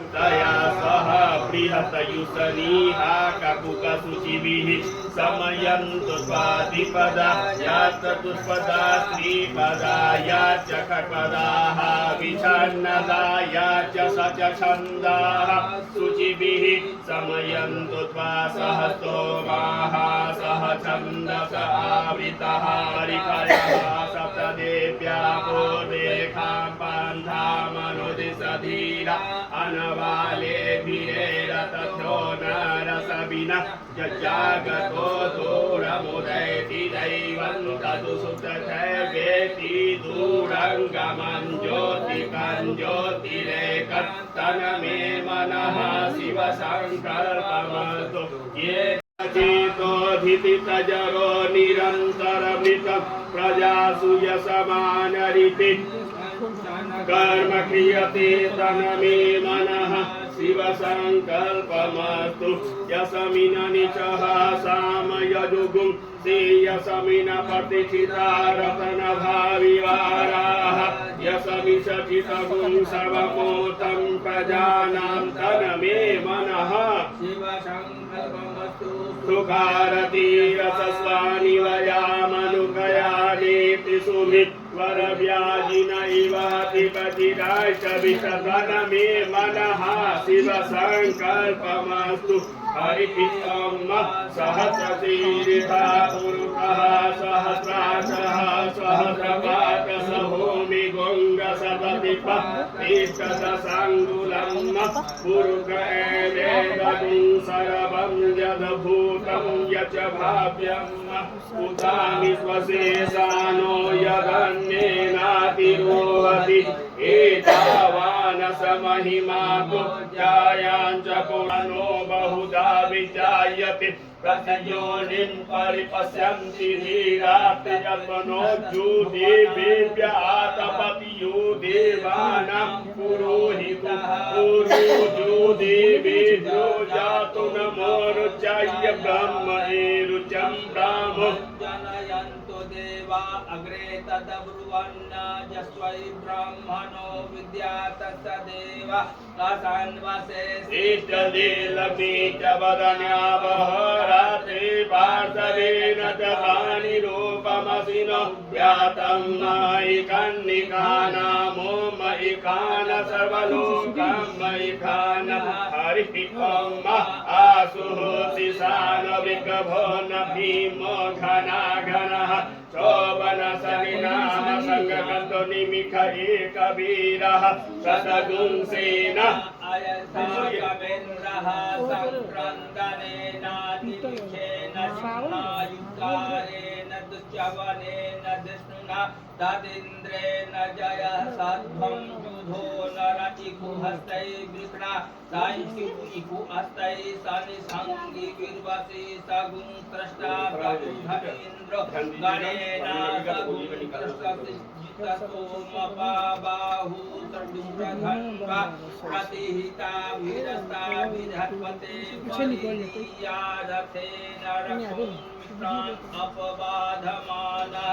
तया सह बृहतयुसनीहा ककुकसुचिभिः समयन्तु स्वादिपदा या चतुष्पदा श्रीपदा या च खट्पदाः विछन्नदा या च सचछन्दाः शुचिभिः समयन्तु त्वा सह स्तोमाः सह छन्दस आवृतः हरिकरः सप्तदेव्या पूर्वेखां पन्थामनुदिशधीरा अनवाले भिरेरतथो नरसविना जजागतो दूरमुदैति दैवं तदु सुतथैवेति दूरङ्गमं ज्योतिकं ज्योतिरेकत्तनमे मनः शिवसङ्कल्पमस्तु ये चेतोऽधितितजरो निरन्तरमृतं प्रजासु यशमानरिति कर्म क्रियते तन्मे मनः शिव संकल्पमस्तु यशमिन निचः सामयजुगुं श्रेयसमिन प्रतिष्ठिता रतन भाविवाराः यशमिषचितगुं सर्वमोतं प्रजानां तन्मे मनः शिव संकल्पमस्तु सुखारती रसस्वानि वयामनुकयानेति सुमित् वरव्याजिनैवाधिपतिराशविशतनमे मनः शिव संकल्पमस्तु हरिपितम् सहस्रशीर्षा पुरुषः सहस्राक्षः सहस्रपाकः भूमिगुङ्गसपतिप तिष्ठदशाङ्गुलम् पुरुष एवेदं सर्वं यद्भूतं यच्च भाव्यम् उतानि स्वशेषानो यदन्येनातिरोहति एतावान् समहिमा तुज्जायाञ्च पुराणो बहुधा विजायते प्रतियोनिं परिपश्यन्ति धीरात्रिजन्मनोऽजुदेवेभ्यातपतियो देवानां पुरोहितो देवेभ्यो जातु नमो रुचाय ब्रह्म रुचं ब्राह्म जनयन्तु देवा अग्रे तदब्रुवन्न जस्वै ब्राह्मणो विद्यातस्य देव रसान्वसे इष्टदे लक्ष्मी च वदन्यावह रात्रि पार्श्वेन च वाणिरूपमसि नो व्यातं मयिकन्निकानामो मयिकान सर्वलोकं मयिकान हरिः ॐ आसुः शिशान विगभो न भीमो घनाघनः शोभनसनिनाम सङ्गकन्दो निमिख एकवीरः शतगुंसेन अयथाकवेन्द्रः सङ्क्रन्दनेनातिलिखेन सिंहायुक्तारेण दुश्चवनेन जिष्णुना तदिन्द्रेण जय सत्वं युधो नरचिकुहस्तै विघ्ना साइकु हस्तै सनिसङ्गि विर्वसि सगुं स्रष्टा प्रबुधेन्द्र गणेन सगुं स्रष्टसि सोमपाबाहु सर्वधन्वा प्रतिहिता वीरस्ताभिधत्वते परियादथेन रक्षो प्राण अपबाधमानः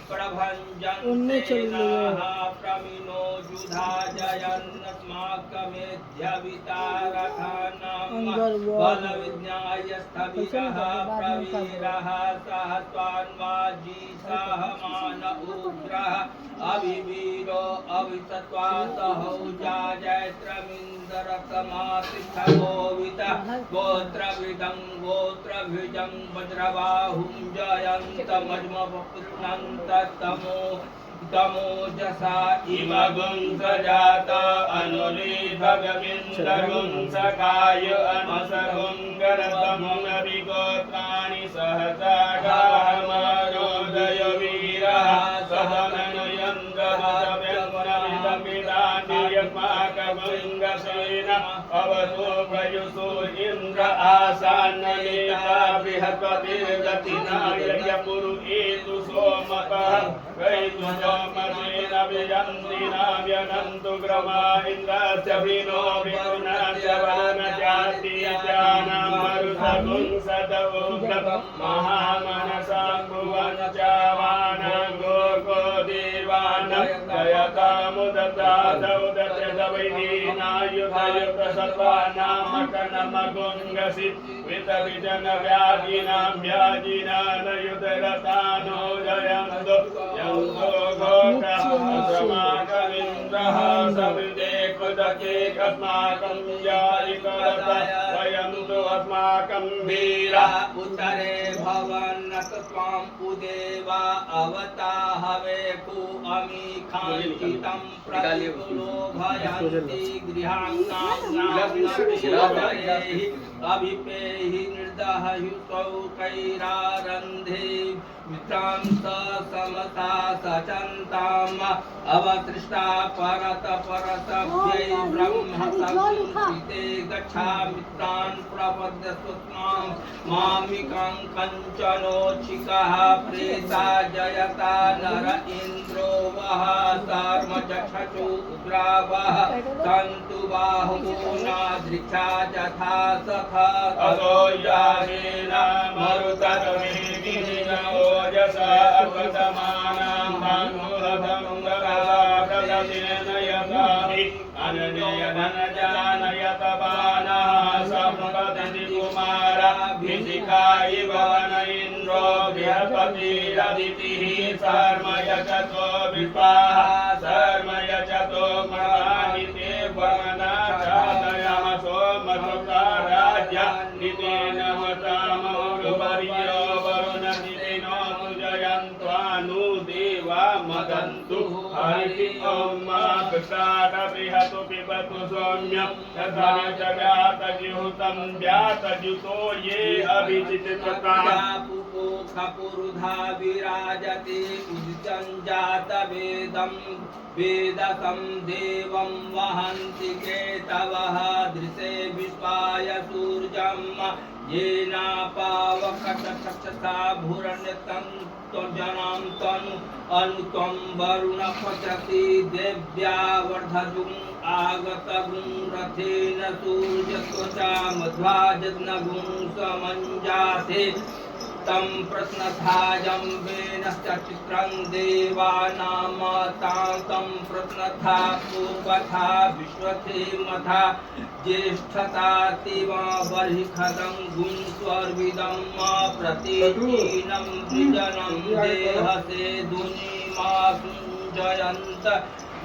प्रभञ्जन्ते नाः प्रमिनो जुधा जयन्नस्माकमेध्यवितारथानां बलविज्ञाय स्थविरः प्रवीरः सहस्वान्वाजी सहमान उग्रः अभिवीरो अविसत्वा सहौजा जैत्रमिन्दरकमातिष्ठगोवितः गोत्रविदं गोत्रभिजं वज्रबाहुं जयन्तमज्मपुष्णन्ततमो तमोजसा इव गुंसजात अनुलीभगमिन्दगुंसकाय अनसगुंगरतमुनभिगोत्राणि सहसा गाहमारोदय वीरः सहनयन्द्रमिदमिदानियमाकगुंगसेन अवसो प्रयुसो इन्द्र आसान्ननेता बृहस्पतिर्गतिनाय पुरुषेतु सोमकः वैतु सोमसेन व्यजन्तिनाव्यनन्तु ग्रमा इन्द्रस्य विनो विपुनस्य वनजातीयजानां मरुतगुंसदवोग्र महामनसां भुवन चावानां गोको देवानां दयतामुदतादौदत्यदवैदीनायुधयुत सर्वानां मकनमगुङ्गसि वितविजनव्याधिनां व्याधिनानयुतरतानो जयन्तु यन्तो घोषः समाकमिन्द्रः सविदे कुदके अस्माकं यारिकरत वयन्तु अस्माकं वीरा उत्तरे भवन्नत त्वाम् उदेवा अवताहवे कु अमीखाञ्चितं प्रतिकुलो भयन्ति गृहाङ्गाम्नाम्नभिषेहि अभिपेहि निर्दहयुतौ कैरारन्धे मित्रां स समता सचन्ताम् अवतृष्टा परत परतभ्यै ब्रह्म संस्कृते गच्छा मित्रान् प्रपद्यस्त्वां मामिकां कञ्चनोच्छिकः प्रेता जयता नर इन्द्रो वः सर्मचक्षु उग्रावः सन्तु बाहुको नादृक्षा यथा सखा अतो यानेन मरुतर्मेभिः ओजसा अकृतमानां भानुरथं गताकलतेन यथाहि अननयनजानयत बाणः सम्पदति कुमाराभिषिका इव वन इन्द्रो बृहस्पतिरदितिः सर्मयजतो विश्वाः सर्मयजतो मराहिते वमनाचादयमसो मधुकाराज्य नितेन मतामौरुवर्यो वरुणनितेनो सुजयन्त्वानुदेवा मदन्तु हरिः ॐ कृष्णादपिहतु पिबतु सौम्यं तथा च व्यातजुहुतं व्यातजुतो ये अभिजितता खपुरुधा विराजते उदितं जातवेदं वेदसं देवं वहन्ति केतवः दृशे विश्वाय सूर्यं येनापावकटचक्षसा भूरण्यतं त्वजनं तनु अनुतं वरुण पचति देव्या वर्धजुम् आगतगुं रथेन सूर्यत्वचा मध्वा जग्नगुं समञ्जाते तं प्रश्नथायं वेनश्च चित्रं देवानामातां तं प्रश्नथा पूर्वथा विश्वथेमथा ज्येष्ठता तिवा बर्हिखदं गुं स्वर्विदं प्रतीकीनं वृजनं देहसे दुनिमा सुञ्जयन्त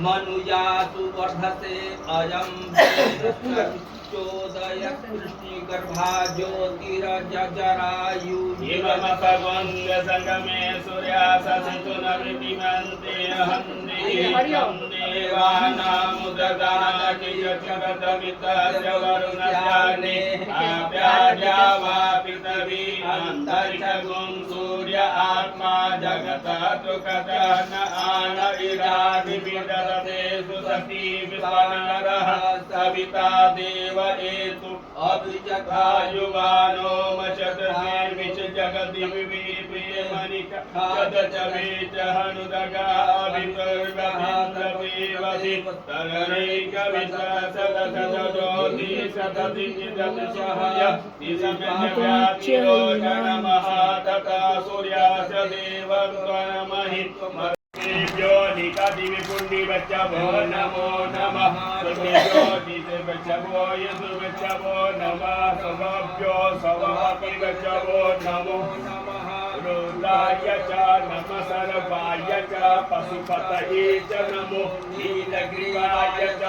मनुयासु वर्धसे अयं चोदय कृष्णिगर्भा ज्योतिरजरायु संगमे सूर्याससितु न विमन्ते हन्ति देवानामुदगानकियचगतमितस्य वरुणस्याग्ने आप्याद्या वा पृथिवी अन्तरिक्षगुं सूर्य आत्मा जगतः तुकतः न आन इरादिविदरते सुसती विश्वनरः सविता देव एतु अभिजथा युवानो मचतर्विच जगति विप्रियमनिक तदच वेच हनुदगा अभितर्वभिन्द्रवेवधि तरणैकविससदसदोधि सदधि निदशहय निसमन्यव्यातिरोचनमः तथा सूर्यास्य देवत्वमहि निकादिविपुण्डि बच्चवो नमो नमः बच्चवो यदु बच्चवो नमः सवभ्यो सवापि बच्चवो नमो नमः रुद्राय च नमः सर्वाय च पशुपतये च नमो नीलग्रीवाय च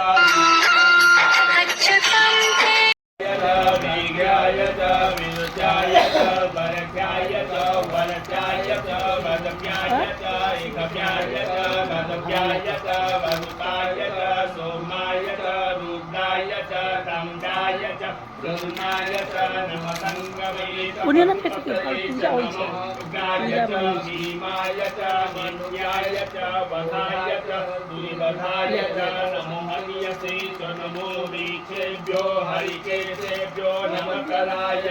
वीर्याय च विनुचाय च वरख्याय च वरचाय च वदभ्याय च एकभ्याय च वदभ्याय च वरुताय च सोमाय च रुद्राय च तमदाय च रुद्राय च नमसंगवे च उग्राय च भीमाय च मन्याय च वधाय च दुर्वधाय च नमो हरियसे च नमो वीक्षेभ्यो हरिकेशेभ्यो नमकराय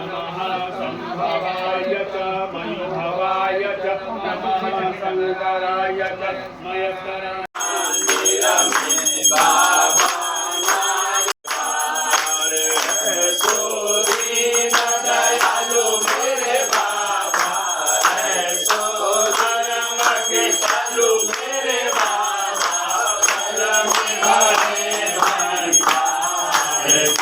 नमः संभवाय च मयोभवाय च नमः शंकराय च मयस्कराय Yeah.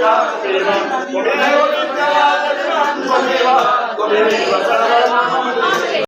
ज्ञानदेव त्वमेव विद्याधरं त्वमेव त्वमेव सर्वं